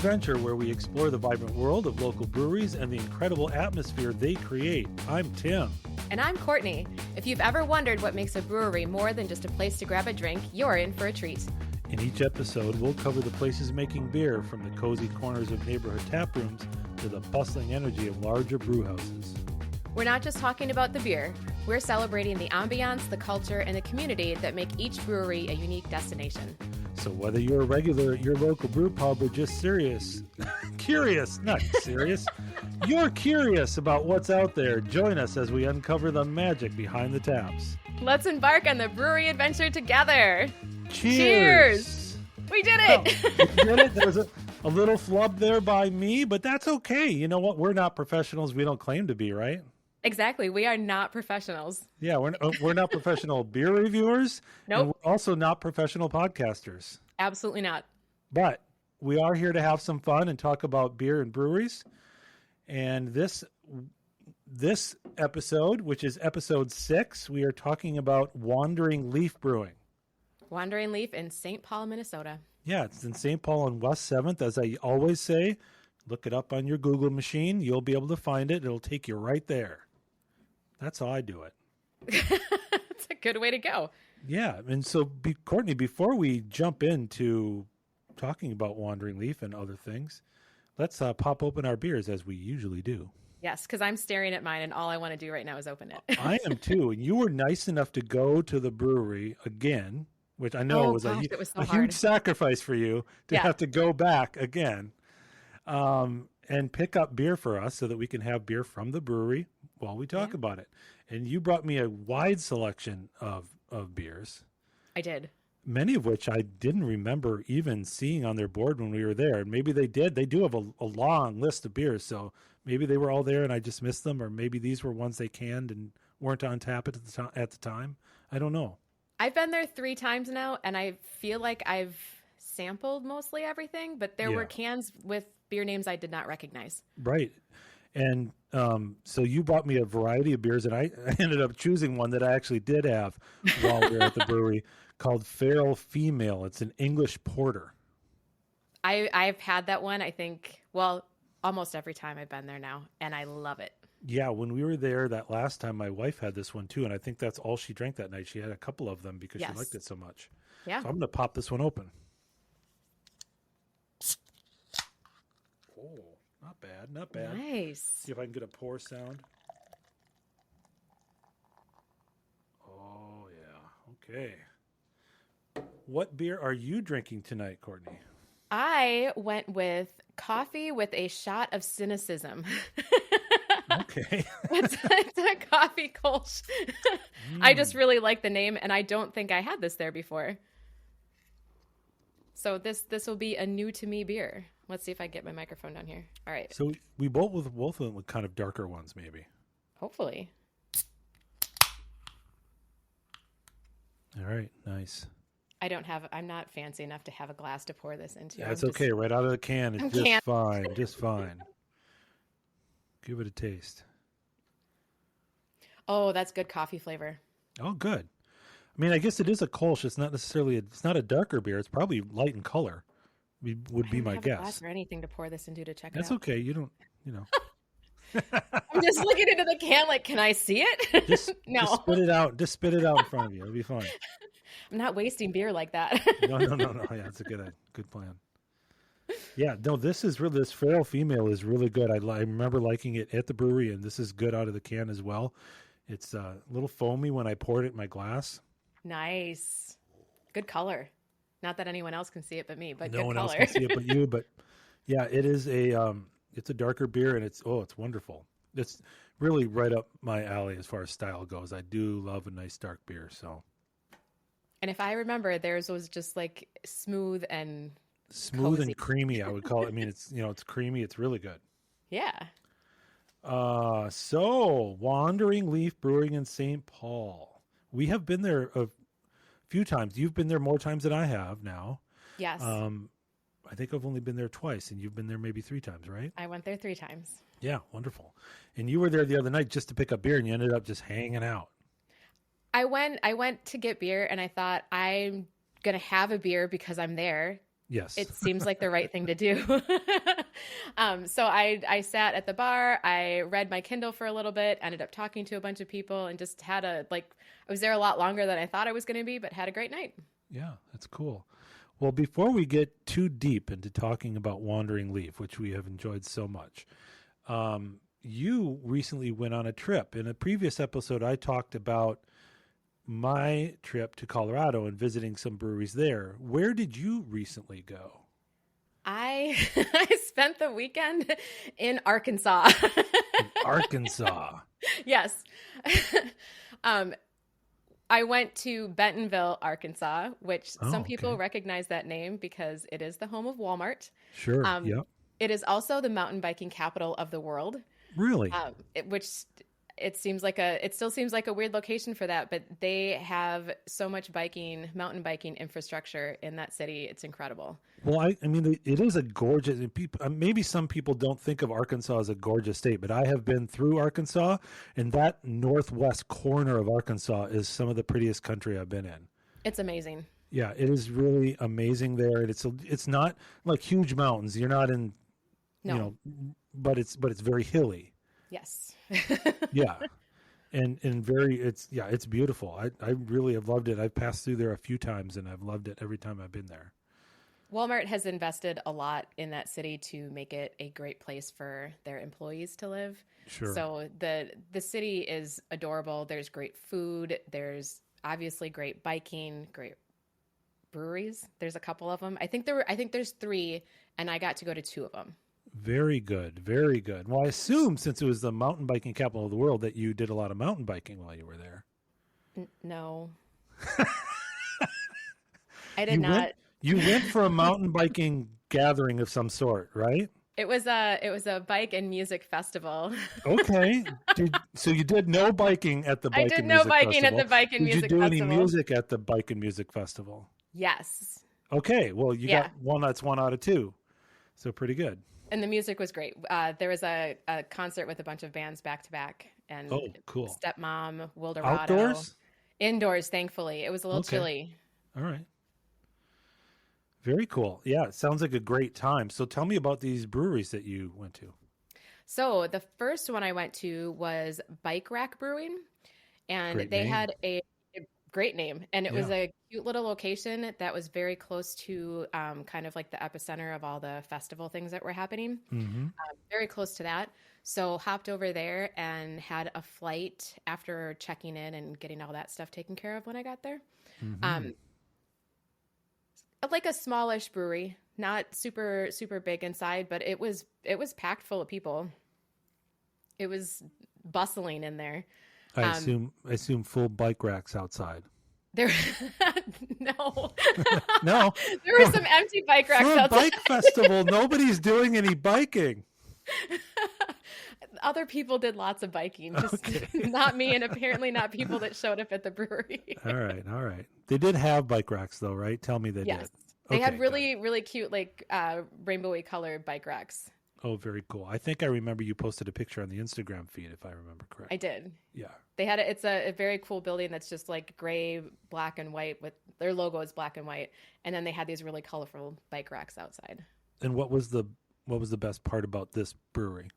Adventure, where we explore the vibrant world of local breweries and the incredible atmosphere they create. I'm Tim. And I'm Courtney. If you've ever wondered what makes a brewery more than just a place to grab a drink, you're in for a treat. In each episode, we'll cover the places making beer, from the cozy corners of neighborhood tap rooms to the bustling energy of larger brew houses. We're not just talking about the beer. We're celebrating the ambiance, the culture, and the community that make each brewery a unique destination. So whether you're a regular at your local brew pub or just curious, not serious, you're curious about what's out there, join us as we uncover the magic behind the taps. Let's embark on the brewery adventure together. Cheers! We did it! Well, we did it. There was a little flub there by me, but that's okay. You know what? We're not professionals. We don't claim to be, right? Exactly. We are not professionals. Yeah, we're not professional beer reviewers. Nope. And we're also not professional podcasters. Absolutely not. But we are here to have some fun and talk about beer and breweries. And this episode, which is episode 6, we are talking about Wandering Leaf Brewing. Wandering Leaf in St. Paul, Minnesota. Yeah, it's in St. Paul on West 7th. As I always say, look it up on your Google machine. You'll be able to find it. It'll take you right there. That's how I do it. That's a good way to go. Yeah. And so, Courtney, before we jump into talking about Wandering Leaf and other things, let's pop open our beers as we usually do. Yes, because I'm staring at mine and all I want to do right now is open it. I am too. And you were nice enough to go to the brewery again, which I know was a huge sacrifice for you to have to go back again. And pick up beer for us so that we can have beer from the brewery while we talk about it. And you brought me a wide selection of beers. I did. Many of which I didn't remember even seeing on their board when we were there. And maybe they did. They do have a long list of beers. So maybe they were all there and I just missed them. Or maybe these were ones they canned and weren't on tap at the time. I don't know. I've been there 3 times now and I feel like I've sampled mostly everything, but there were cans with beer names I did not recognize. Right. And so you bought me a variety of beers, and I ended up choosing one that I actually did have while we were at the brewery called Feral Female. It's an English porter. I've had that one, I think, almost every time I've been there now, and I love it. Yeah, when we were there that last time, my wife had this one too, and I think that's all she drank that night. She had a couple of them because she liked it so much. Yeah. So I'm going to pop this one open. Oh, not bad, not bad. Nice. See if I can get a pour sound. Oh, yeah. Okay. What beer are you drinking tonight, Courtney? I went with coffee with a shot of cynicism. Okay. It's a coffee Kolsch. I just really like the name, and I don't think I had this there before. So this will be a new to me beer. Let's see if I get my microphone down here. All right. So we both of them with kind of darker ones, maybe. Hopefully. All right. Nice. I'm not fancy enough to have a glass to pour this into. Yeah, it's okay. Right out of the can. It's just fine. Just fine. Give it a taste. Oh, that's good coffee flavor. Oh, good. I mean, I guess it is a Kolsch. It's not a darker beer. It's probably light in color. Would be my guess. I don't have a glass or anything to pour this into to check That's it out. That's okay. You don't, I'm just looking into the can like, can I see it? No. Just spit it out. Just spit it out in front of you. It'll be fine. I'm not wasting beer like that. No. Yeah, it's a good plan. Yeah, no, this Feral Female is really good. I remember liking it at the brewery, and this is good out of the can as well. It's a little foamy when I poured it in my glass. Nice. Good color. Not that anyone else can see it but me, but no good one color. else can see it but you. But yeah, it is it's a darker beer, and it's wonderful. It's really right up my alley as far as style goes. I do love a nice dark beer. So, and if I remember, theirs was just like smooth and creamy. I would call it. I mean, it's creamy. It's really good. Yeah. So Wandering Leaf Brewing in St. Paul. We have been there a few times. You've been there more times than I have now. Yes. I think I've only been there twice, and you've been there maybe 3 times, right? I went there 3 times. Yeah, wonderful. And you were there the other night just to pick up beer, and you ended up just hanging out. I went to get beer, and I thought I'm going to have a beer because I'm there. Yes. It seems like the right thing to do. So I sat at the bar, I read my Kindle for a little bit, ended up talking to a bunch of people, and just had I was there a lot longer than I thought I was going to be, but had a great night. Yeah, that's cool. Well, before we get too deep into talking about Wandering Leaf, which we have enjoyed so much, you recently went on a trip. In a previous episode, I talked about my trip to Colorado and visiting some breweries there. Where did you recently go? I spent the weekend in Arkansas. In Arkansas. Yes. I went to Bentonville, Arkansas, which some people recognize that name because it is the home of Walmart. Sure. Yep. It is also the mountain biking capital of the world. Really? Which it still seems like a weird location for that, but they have so much mountain biking infrastructure in that city. It's incredible. Well, I mean, it is a gorgeous, maybe some people don't think of Arkansas as a gorgeous state, but I have been through Arkansas, and that northwest corner of Arkansas is some of the prettiest country I've been in. It's amazing. Yeah, it is really amazing there. And it's not like huge mountains. You're not in, but it's very hilly. Yes. Yeah. And it's beautiful. I really have loved it. I've passed through there a few times and I've loved it every time I've been there. Walmart has invested a lot in that city to make it a great place for their employees to live. Sure. So the city is adorable. There's great food. There's obviously great biking, great breweries. There's a couple of them. I think there's 3, and I got to go to 2 of them. Very good. Very good. Well, I assume since it was the mountain biking capital of the world that you did a lot of mountain biking while you were there. No. I did not. You went for a mountain biking gathering of some sort, right? It was a bike and music festival. Okay. So you did no biking at the bike and music festival. I did no biking at the bike and music festival. Did you do any music at the bike and music festival? Yes. Okay. Well, you got one. That's 1 out of 2. So pretty good. And the music was great. There was a concert with a bunch of bands back to back. And cool. Stepmom, Wildorado. Outdoors? Indoors, thankfully. It was a little chilly. All right. Very cool. Yeah, it sounds like a great time. So tell me about these breweries that you went to. So the first one I went to was Bike Rack Brewing, and they had a great name, and it was a cute little location that was very close to kind of like the epicenter of all the festival things that were happening. Mm-hmm. Very close to that. So hopped over there and had a flight after checking in and getting all that stuff taken care of when I got there. Mm-hmm. Like a smallish brewery, not super, super big inside, but it was packed full of people. It was bustling in there. I assume full bike racks outside. There, no, no. There were some empty bike racks outside. For a bike festival, nobody's doing any biking. Other people did lots of biking, just not me, and apparently not people that showed up at the brewery. All right. They did have bike racks, though, right? Tell me they did. Yes, they had really, really cute, like rainbowy colored bike racks. Oh, very cool. I think I remember you posted a picture on the Instagram feed, if I remember correctly. I did. Yeah. They had it's a very cool building that's just like gray, black, and white. With their logo is black and white, and then they had these really colorful bike racks outside. And what was the best part about this brewery?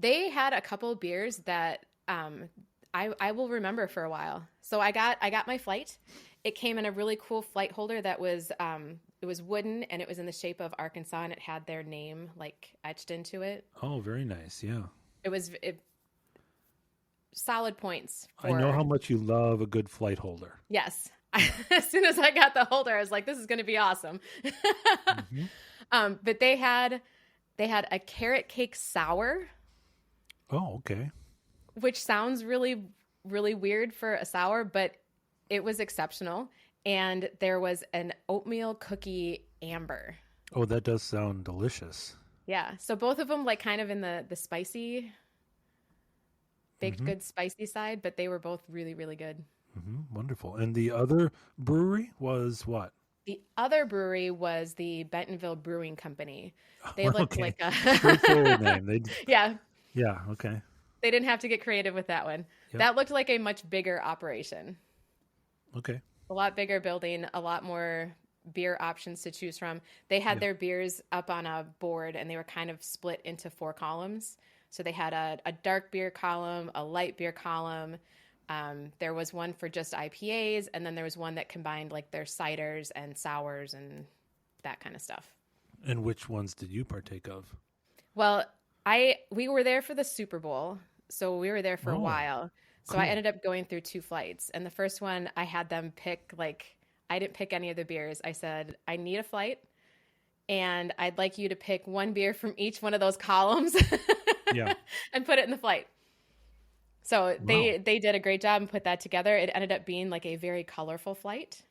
They had a couple of beers that I will remember for a while. So I got my flight. It came in a really cool flight holder that was it was wooden, and it was in the shape of Arkansas, and it had their name like etched into it. Oh, very nice. Yeah. It solid points. I know how much you love a good flight holder. Yes. As soon as I got the holder, I was like, this is going to be awesome. Mm-hmm. But they had a carrot cake sour. Oh, okay. Which sounds really, really weird for a sour, but it was exceptional. And there was an oatmeal cookie amber. Oh, that does sound delicious. Yeah. So both of them like kind of in the spicy, baked good spicy side, but they were both really, really good. Mm-hmm. Wonderful. And the other brewery was what? The other brewery was the Bentonville Brewing Company. They looked like a straightforward name. Yeah. Yeah. Okay. They didn't have to get creative with that one. Yep. That looked like a much bigger operation. Okay. A lot bigger building, a lot more beer options to choose from. They had their beers up on a board, and they were kind of split into 4 columns. So they had a dark beer column, a light beer column. There was one for just IPAs, and then there was one that combined like their ciders and sours and that kind of stuff. And which ones did you partake of? Well, we were there for the Super Bowl, so we were there for a while. So I ended up going through 2 flights. And the first one, I had them pick, like, I didn't pick any of the beers. I said, I need a flight, and I'd like you to pick 1 beer from each one of those columns and put it in the flight. So they did a great job and put that together. It ended up being like a very colorful flight.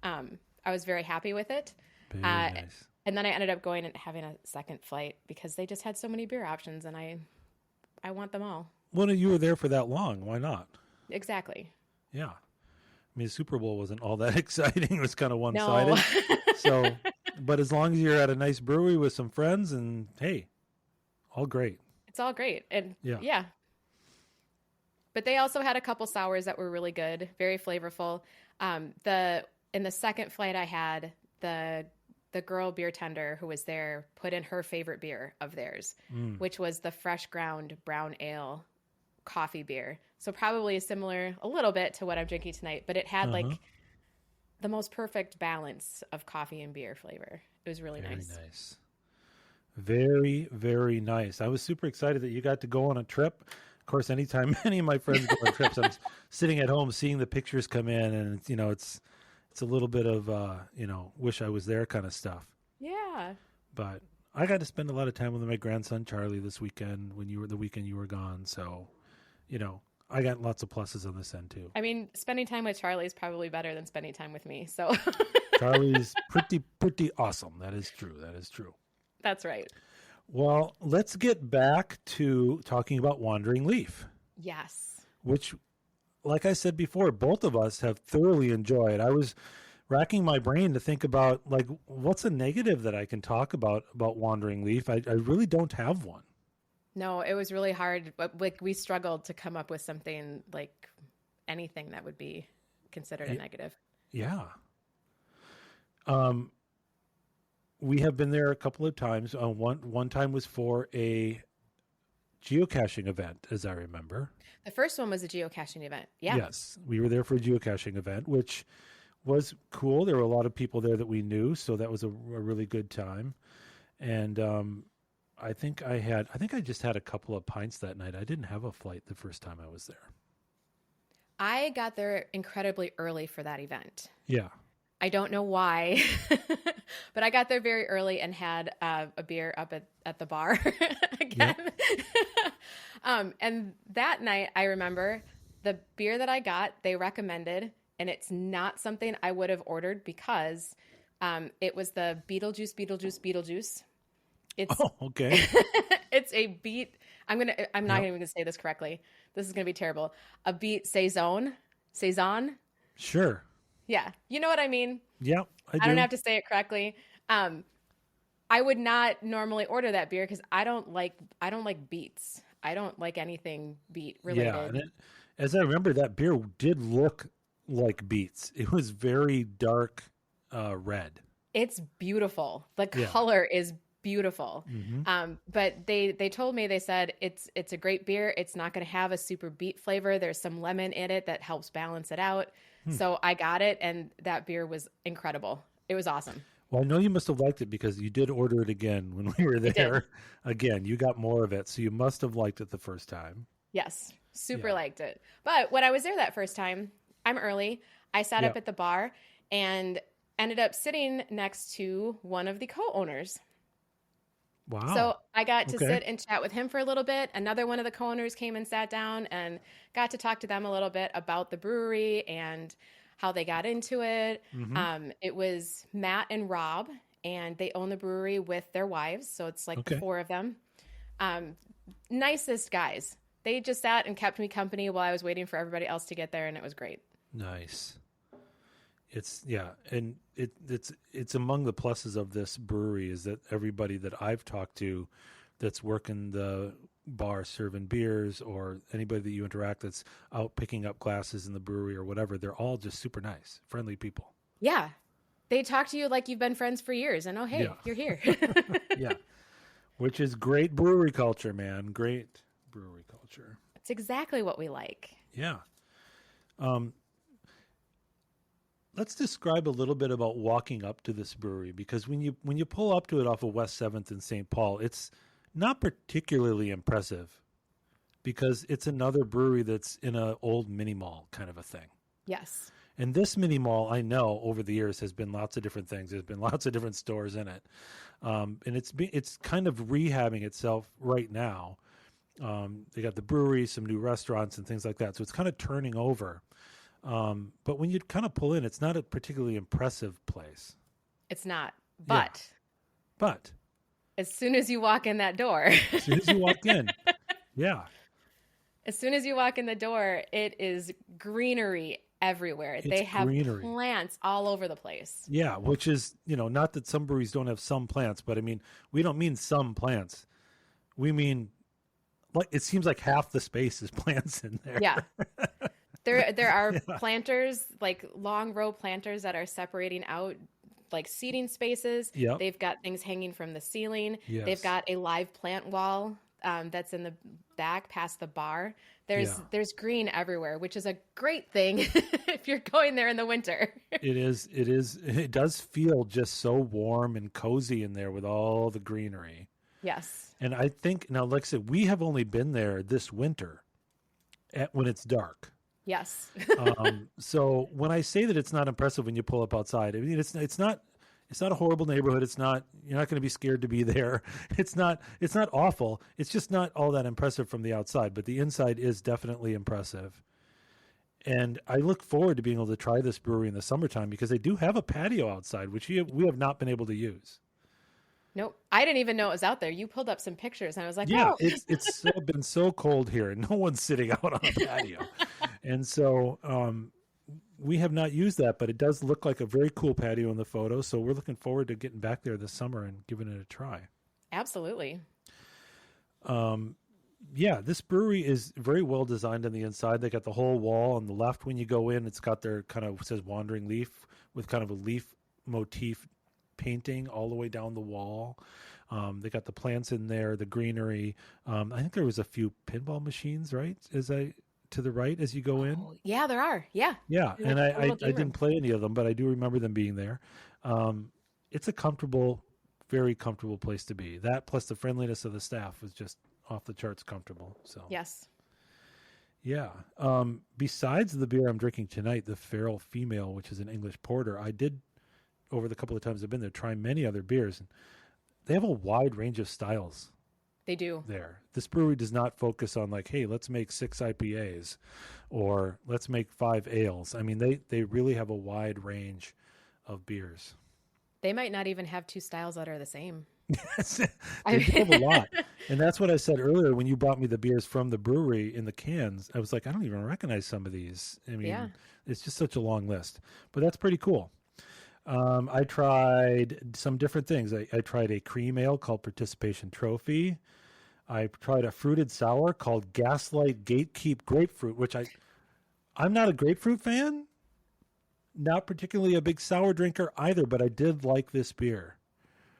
I was very happy with it. Very nice. And then I ended up going and having a second flight because they just had so many beer options, and I want them all. Well, you were there for that long. Why not? Exactly. Yeah. I mean, Super Bowl wasn't all that exciting. It was kind of one-sided. No. But as long as you're at a nice brewery with some friends, and hey, all great. It's all great. And yeah. But they also had a couple sours that were really good, very flavorful. In the second flight I had, the girl beer tender who was there put in her favorite beer of theirs, which was the Fresh Ground Brown Ale coffee beer. So probably similar a little bit to what I'm drinking tonight, but it had like the most perfect balance of coffee and beer flavor. It was really nice. Very nice. Very, very nice. I was super excited that you got to go on a trip. Of course, anytime any of my friends go on trips, I'm sitting at home seeing the pictures come in, and it's a little bit of wish I was there kind of stuff. Yeah. But I got to spend a lot of time with my grandson Charlie this weekend the weekend you were gone. So, I got lots of pluses on this end too. I mean, spending time with Charlie is probably better than spending time with me. So Charlie's pretty awesome. That is true. That's right. Well, let's get back to talking about Wandering Leaf. Yes. Which, like I said before, both of us have thoroughly enjoyed. I was racking my brain to think about, like, what's a negative that I can talk about Wandering Leaf. I really don't have one. No, it was really hard. Like, we struggled to come up with something, like anything that would be considered a negative. Yeah. We have been there a couple of times. One time was for a geocaching event, as I remember. The first one was a geocaching event. Yeah. Yes, we were there for a geocaching event, which was cool. There were a lot of people there that we knew, so that was a really good time. And I think I just had a couple of pints that night. I didn't have a flight the first time I was there. I got there incredibly early for that event. Yeah. I don't know why, but I got there very early and had a beer up at the bar again. And that night, I remember the beer that I got, they recommended, and it's not something I would have ordered because it was the Beetlejuice. Okay. It's a beet. I'm not even gonna say this correctly. This is gonna be terrible. A beet saison. Sure. Yeah, you know what I mean? Yeah, I do. I don't have to say it correctly. I would not normally order that beer because I don't like beets. I don't like anything beet related. Yeah, and as I remember, that beer did look like beets. It was very dark red. It's beautiful. The color is beautiful. Mm-hmm. But they told me, they said it's a great beer. It's not going to have a super beet flavor. There's some lemon in it that helps balance it out. So I got it, and that beer was incredible. It was awesome. Well, I know you must have liked it because you did order it again when we were there. Again, you got more of it, so you must have liked it the first time. Yes, super liked it. But when I was there that first time, I'm early. I sat up at the bar and ended up sitting next to one of the co-owners. Wow. So I got to sit and chat with him for a little bit. Another one of the co-owners came and sat down and got to talk to them a little bit about the brewery and how they got into it. Mm-hmm. It was Matt and Rob, and they own the brewery with their wives. So it's like the 4 of them. Nicest guys. They just sat and kept me company while I was waiting for everybody else to get there, and it was great. Nice. It's among the pluses of this brewery is that everybody that I've talked to that's working the bar serving beers, or anybody that you interact that's out picking up glasses in the brewery or whatever, they're all just super nice, friendly people. Yeah. They talk to you like you've been friends for years, and hey, you're here. Yeah, which is great brewery culture, man. Great brewery culture. It's exactly what we like. Yeah. Let's describe a little bit about walking up to this brewery, because when you pull up to it off of West 7th in St. Paul, it's not particularly impressive because it's another brewery that's in an old mini mall kind of a thing. Yes. And this mini mall, I know over the years has been lots of different things. There's been lots of different stores in it. And it's kind of rehabbing itself right now. They got the brewery, some new restaurants and things like that. So it's kind of turning over. But when you kind of pull in, it's not a particularly impressive place. It's not. But as soon as you walk in that door. As soon as you walk in. Yeah. As soon as you walk in the door, it is greenery everywhere. They have plants all over the place. Yeah, which is, not that some breweries don't have some plants, but I mean, we don't mean some plants. We mean, like, it seems like half the space is plants in there. Yeah. There are planters, like long row planters that are separating out like seating spaces. Yep. They've got things hanging from the ceiling. Yes. They've got a live plant wall that's in the back past the bar. There's green everywhere, which is a great thing if you're going there in the winter. It is. It does feel just so warm and cozy in there with all the greenery. Yes. And I think, now, like I said, we have only been there this winter when it's dark. Yes. So when I say that it's not impressive when you pull up outside, I mean, it's not a horrible neighborhood. You're not going to be scared to be there. It's not awful. It's just not all that impressive from the outside, but the inside is definitely impressive. And I look forward to being able to try this brewery in the summertime because they do have a patio outside, which we have not been able to use. Nope. I didn't even know it was out there. You pulled up some pictures and I was like, yeah, oh. it's been so cold here and no one's sitting out on a patio. And so, we have not used that, but it does look like a very cool patio in the photo. So we're looking forward to getting back there this summer and giving it a try. Absolutely. Yeah, this brewery is very well designed on the inside. They got the whole wall on the left. When you go in, it's got their kind of says Wandering Leaf with kind of a leaf motif painting all the way down the wall. They got the plants in there, the greenery. I think there was a few pinball machines, right? To the right as you go in? Yeah, there are. Yeah. Yeah. And I didn't play any of them, but I do remember them being there. It's a very comfortable place to be. That plus the friendliness of the staff was just off the charts comfortable. So yes. Yeah. Besides the beer I'm drinking tonight, the Feral Female, which is an English porter, I did, over the couple of times I've been there, try many other beers. And they have a wide range of styles. They do. There. This brewery does not focus on like, hey, let's make 6 IPAs or let's make 5 ales. I mean, they really have a wide range of beers. They might not even have 2 styles that are the same. They have a lot. And that's what I said earlier when you brought me the beers from the brewery in the cans. I was like, I don't even recognize some of these. I mean, It's just such a long list. But that's pretty cool. I tried some different things. I tried a cream ale called Participation Trophy. I tried a fruited sour called Gaslight Gatekeep Grapefruit, which I'm not a grapefruit fan. Not particularly a big sour drinker either, but I did like this beer.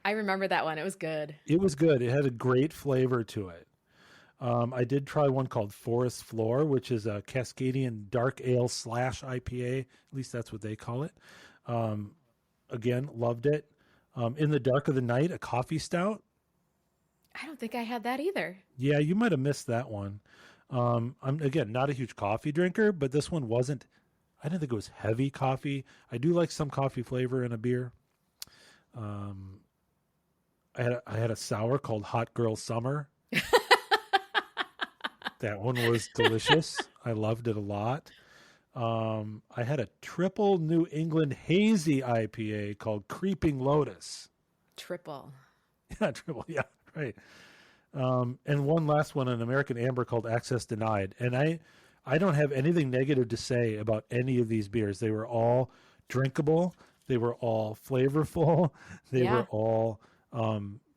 I remember that one. It was good. It was good. It had a great flavor to it. I did try one called Forest Floor, which is a Cascadian dark ale / IPA. At least that's what they call it. Again, loved it. In the Dark of the Night, a coffee stout. I don't think I had that either. Yeah, you might have missed that one. I'm, again, not a huge coffee drinker, but this one wasn't. I didn't think it was heavy coffee. I do like some coffee flavor in a beer. I had a sour called Hot Girl Summer. That one was delicious. I loved it a lot. I had a triple New England hazy IPA called Creeping Lotus. Triple. Yeah, triple. Yeah, right. And one last one, an American Amber called Access Denied. And I don't have anything negative to say about any of these beers. They were all drinkable. They were all flavorful. They were all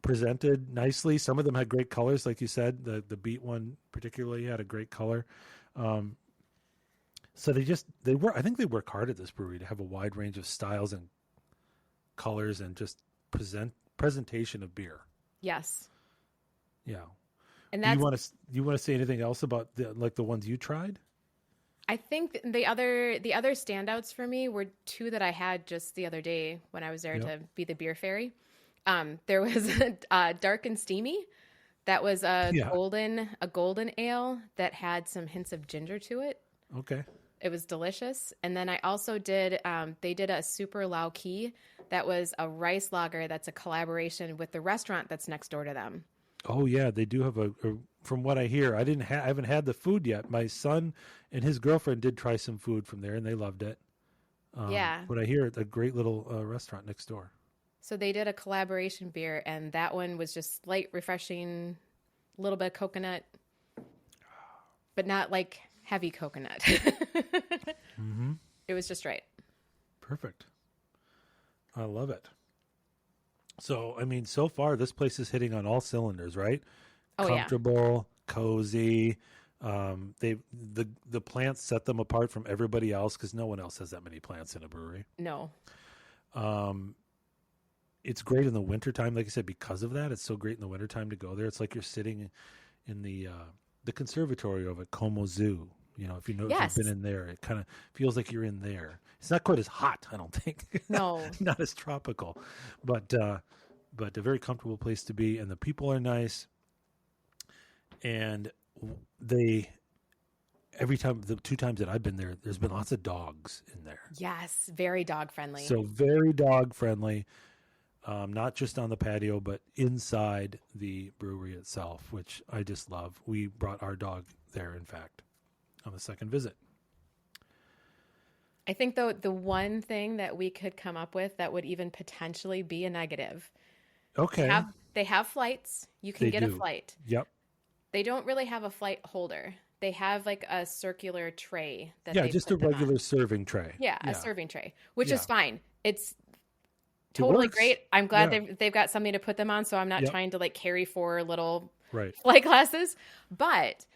presented nicely. Some of them had great colors, like you said. The Beat one particularly had a great color. So I think they work hard at this brewery to have a wide range of styles and colors and just presentation of beer. Yes. Yeah. And do you want to say anything else about the ones you tried? I think the other standouts for me were two that I had just the other day when I was there to be the beer fairy. There was a dark and steamy. That was a golden ale that had some hints of ginger to it. Okay. It was delicious. And then I also did, they did a super low key. That was a rice lager. That's a collaboration with the restaurant that's next door to them. Oh yeah. They do have from what I hear, I haven't had the food yet. My son and his girlfriend did try some food from there and they loved it. But I hear it's a great little restaurant next door. So they did a collaboration beer, and that one was just light, refreshing, a little bit of coconut, but not like heavy coconut. Mm-hmm. It was just right. Perfect. I love it. So, I mean, so far this place is hitting on all cylinders, right? Oh, comfortable, cozy. The plants set them apart from everybody else because no one else has that many plants in a brewery. No. It's great in the wintertime, like I said, because of that. It's so great in the wintertime to go there. It's like you're sitting in the conservatory of a Como Zoo. You know, if you've been in there, it kind of feels like you're in there. It's not quite as hot, I don't think. No. Not as tropical, but a very comfortable place to be, and the people are nice. And every time, the 2 times that I've been there, there's been lots of dogs in there. Yes, very dog friendly. So very dog friendly. Not just on the patio, but inside the brewery itself, which I just love. We brought our dog there, in fact, on the second visit. I think, though, the one thing that we could come up with that would even potentially be a negative. Okay. They have flights. You can get a flight. Yep. They don't really have a flight holder. They have like a circular tray. Just a regular serving tray. Yeah, a serving tray, which is fine. It's totally great. I'm glad they've got something to put them on, so I'm not trying to like carry 4 little flight glasses. But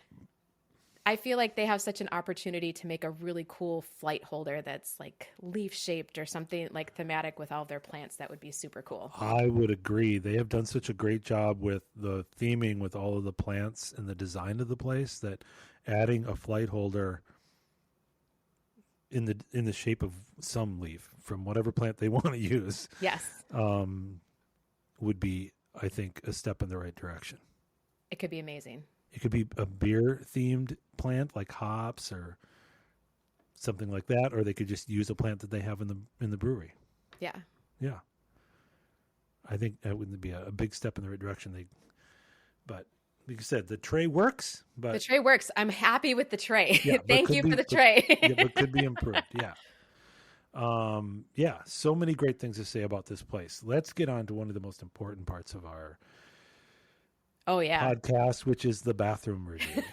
I feel like they have such an opportunity to make a really cool flight holder that's like leaf shaped or something like thematic with all their plants. That would be super cool. I would agree. They have done such a great job with the theming with all of the plants and the design of the place that adding a flight holder in the shape of some leaf from whatever plant they want to use. Yes. Would be, I think, a step in the right direction. It could be amazing. It could be a beer-themed plant like hops or something like that, or they could just use a plant that they have in the brewery. Yeah. Yeah. I think that would be a big step in the right direction. But like you said, the tray works. But the tray works. I'm happy with the tray. Yeah, Thank you for the tray. But could be improved. Yeah. So many great things to say about this place. Let's get on to one of the most important parts of our podcast, which is the bathroom review.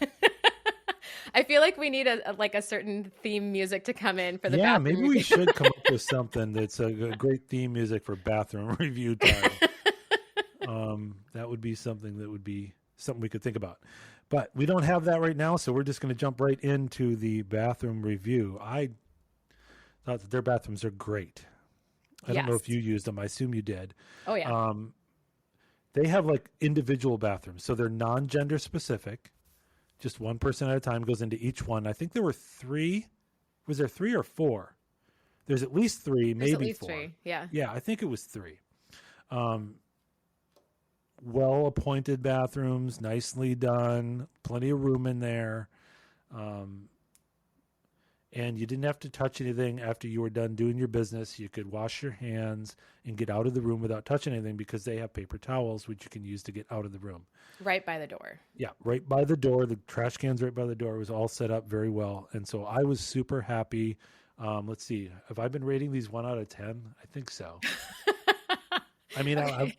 I feel like we need a certain theme music to come in for the bathroom maybe review. We should come up with something that's a great theme music for bathroom review time. That would be something we could think about. But we don't have that right now, so we're just going to jump right into the bathroom review. I thought that their bathrooms are great. I don't know if you used them. I assume you did. Oh, yeah. They have like individual bathrooms, so they're non-gender specific. Just one person at a time goes into each one. I think there were 3. Was there 3 or 4? There's at least 3, maybe at least 4. 3, yeah. Yeah, I think it was 3. Well-appointed bathrooms, nicely done, plenty of room in there. And you didn't have to touch anything after you were done doing your business. You could wash your hands and get out of the room without touching anything because they have paper towels, which you can use to get out of the room. Right by the door. Yeah, right by the door. The trash can's right by the door. It was all set up very well. And so I was super happy. Let's see. Have I been rating these 1 out of 10? I think so. I mean, okay.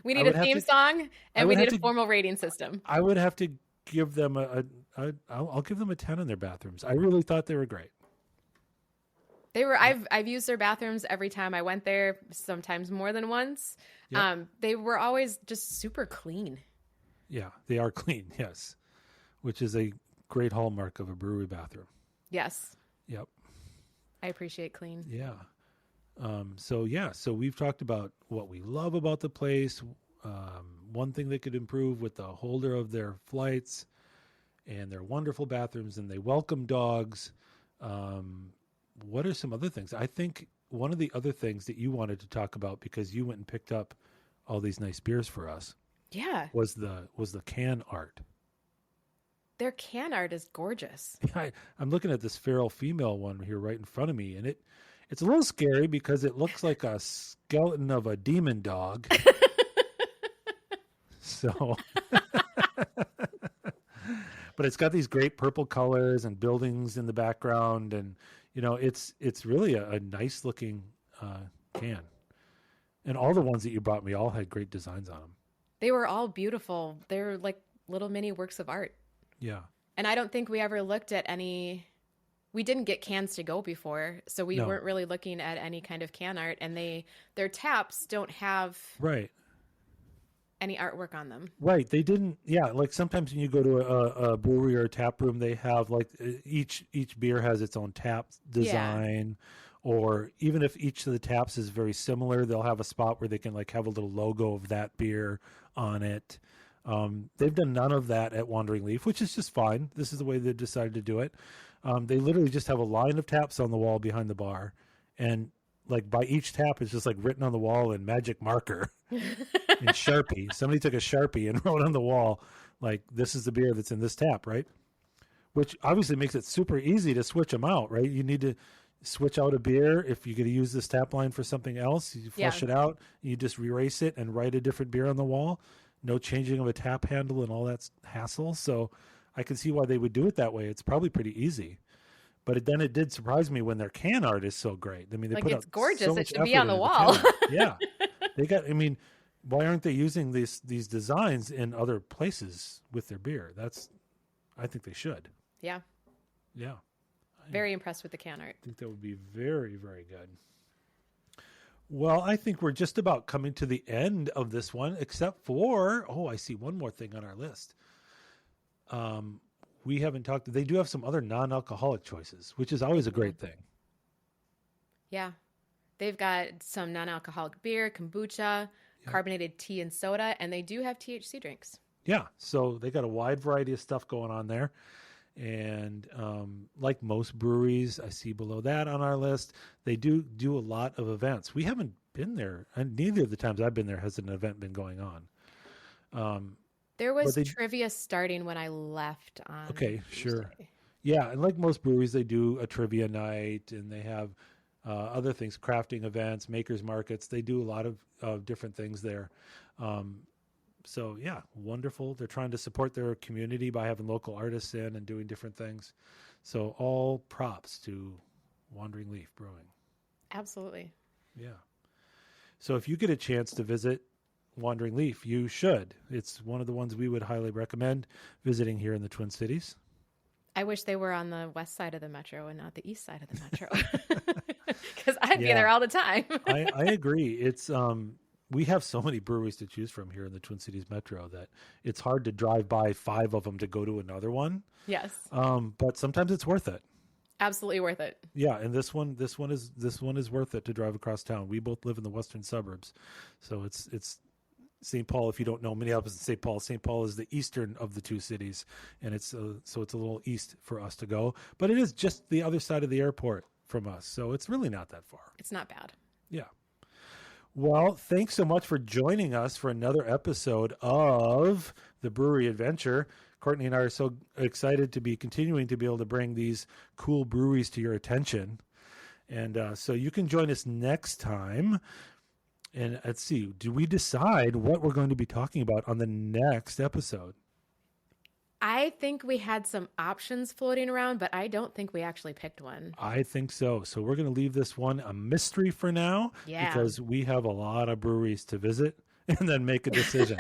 We need a theme song and we need a formal rating system. I would have to give them I'll give them a 10 in their bathrooms. I really thought they were great. They were. I've used their bathrooms every time I went there, sometimes more than once. Yep. They were always just super clean. Yeah, they are clean. Yes, which is a great hallmark of a brewery bathroom. Yes. Yep. I appreciate clean. Yeah. So we've talked about what we love about the place. One thing they could improve with the holder of their flights and their wonderful bathrooms, and they welcome dogs. What are some other things? I think one of the other things that you wanted to talk about, because you went and picked up all these nice beers for us, was the can art. Their can art is gorgeous. I'm looking at this feral female one here right in front of me, and it's a little scary because it looks like a skeleton of a demon dog. So, but it's got these great purple colors and buildings in the background, and it's really a nice looking can. And all the ones that you brought me all had great designs on them. They were all beautiful. They're like little mini works of art. Yeah. And I don't think we ever looked at any. We didn't get cans to go before, so we weren't really looking at any kind of can art. And their taps don't have any artwork on them. Right. They didn't. Yeah. Like sometimes when you go to a brewery or a tap room, they have like each beer has its own tap design. Yeah. Or even if each of the taps is very similar, they'll have a spot where they can like have a little logo of that beer on it. They've done none of that at Wandering Leaf, which is just fine. This is the way they decided to do it. They literally just have a line of taps on the wall behind the bar, and like by each tap is just like written on the wall in magic marker and Sharpie. Somebody took a Sharpie and wrote on the wall, like, this is the beer that's in this tap, right? Which obviously makes it super easy to switch them out, right? You need to switch out a beer. If you're going to use this tap line for something else, you flush it out, you just erase it and write a different beer on the wall. No changing of a tap handle and all that hassle. So I can see why they would do it that way. It's probably pretty easy. But then it did surprise me when their can art is so great. I mean, they put it's out gorgeous. So it much should be on the wall. Yeah. Why aren't they using these designs in other places with their beer? I think they should. Yeah. Yeah. Very impressed with the can art. I think that would be very, very good. Well, I think we're just about coming to the end of this one, except for, I see one more thing on our list. We haven't talked. They do have some other non-alcoholic choices, which is always a great thing. Yeah. They've got some non-alcoholic beer, kombucha, carbonated tea and soda, and they do have THC drinks. Yeah. So they got a wide variety of stuff going on there. And like most breweries, I see below that on our list, they do a lot of events. We haven't been there, and neither of the times I've been there has an event been going on. There was trivia starting when I left on Okay, Tuesday. Sure. Yeah, and like most breweries, they do a trivia night, and they have other things, crafting events, makers markets. They do a lot of different things there. So yeah, wonderful. They're trying to support their community by having local artists in and doing different things. So all props to Wandering Leaf Brewing. Absolutely. Yeah. So if you get a chance to visit Wandering Leaf, you should. It's one of the ones we would highly recommend visiting here in the Twin Cities. I wish they were on the west side of the metro and not the east side of the metro, because I'd be there all the time. I agree. It's we have so many breweries to choose from here in the Twin Cities metro that it's hard to drive by 5 of them to go to another one. Yes. But sometimes it's worth it. Absolutely worth it. Yeah, and this one is worth it to drive across town. We both live in the western suburbs, so it's St. Paul. If you don't know Minneapolis and St. Paul is the eastern of the two cities, and it's so it's a little east for us to go. But it is just the other side of the airport from us, so it's really not that far. It's not bad. Yeah. Well, thanks so much for joining us for another episode of the Brewery Adventure. Courtney and I are so excited to be continuing to be able to bring these cool breweries to your attention. And so you can join us next time. And let's see, do we decide what we're going to be talking about on the next episode? I think we had some options floating around, but I don't think we actually picked one. I think so. So we're going to leave this one a mystery for now, because we have a lot of breweries to visit and then make a decision.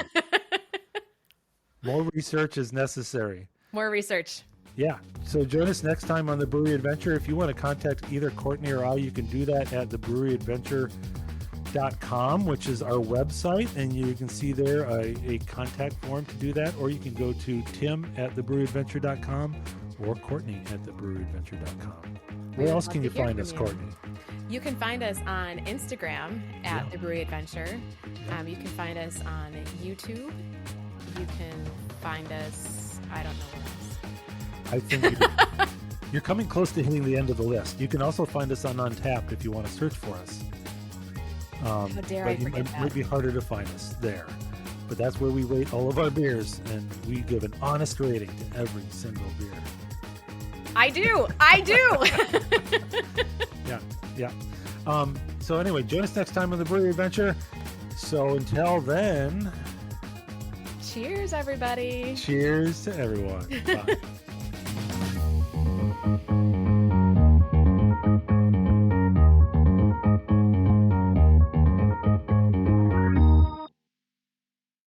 More research is necessary. More research. Yeah. So join us next time on the Brewery Adventure. If you want to contact either Courtney or I, you can do that at thebreweryadventure.com, which is our website, and you can see there a contact form to do that, or you can go to Tim at thebreweryadventure.com, or Courtney at thebreweryadventure.com. Where else can you find us, Courtney? You can find us on Instagram at The Brewery Adventure. You can find us on YouTube. You can find us, I don't know what else. I think you're coming close to hitting the end of the list. You can also find us on Untappd if you want to search for us. How dare I forget that? It might be harder to find us there. But that's where we rate all of our beers, and we give an honest rating to every single beer. I do. Yeah. So anyway, join us next time on the Brewery Adventure. So until then, cheers, everybody. Cheers to everyone. Bye.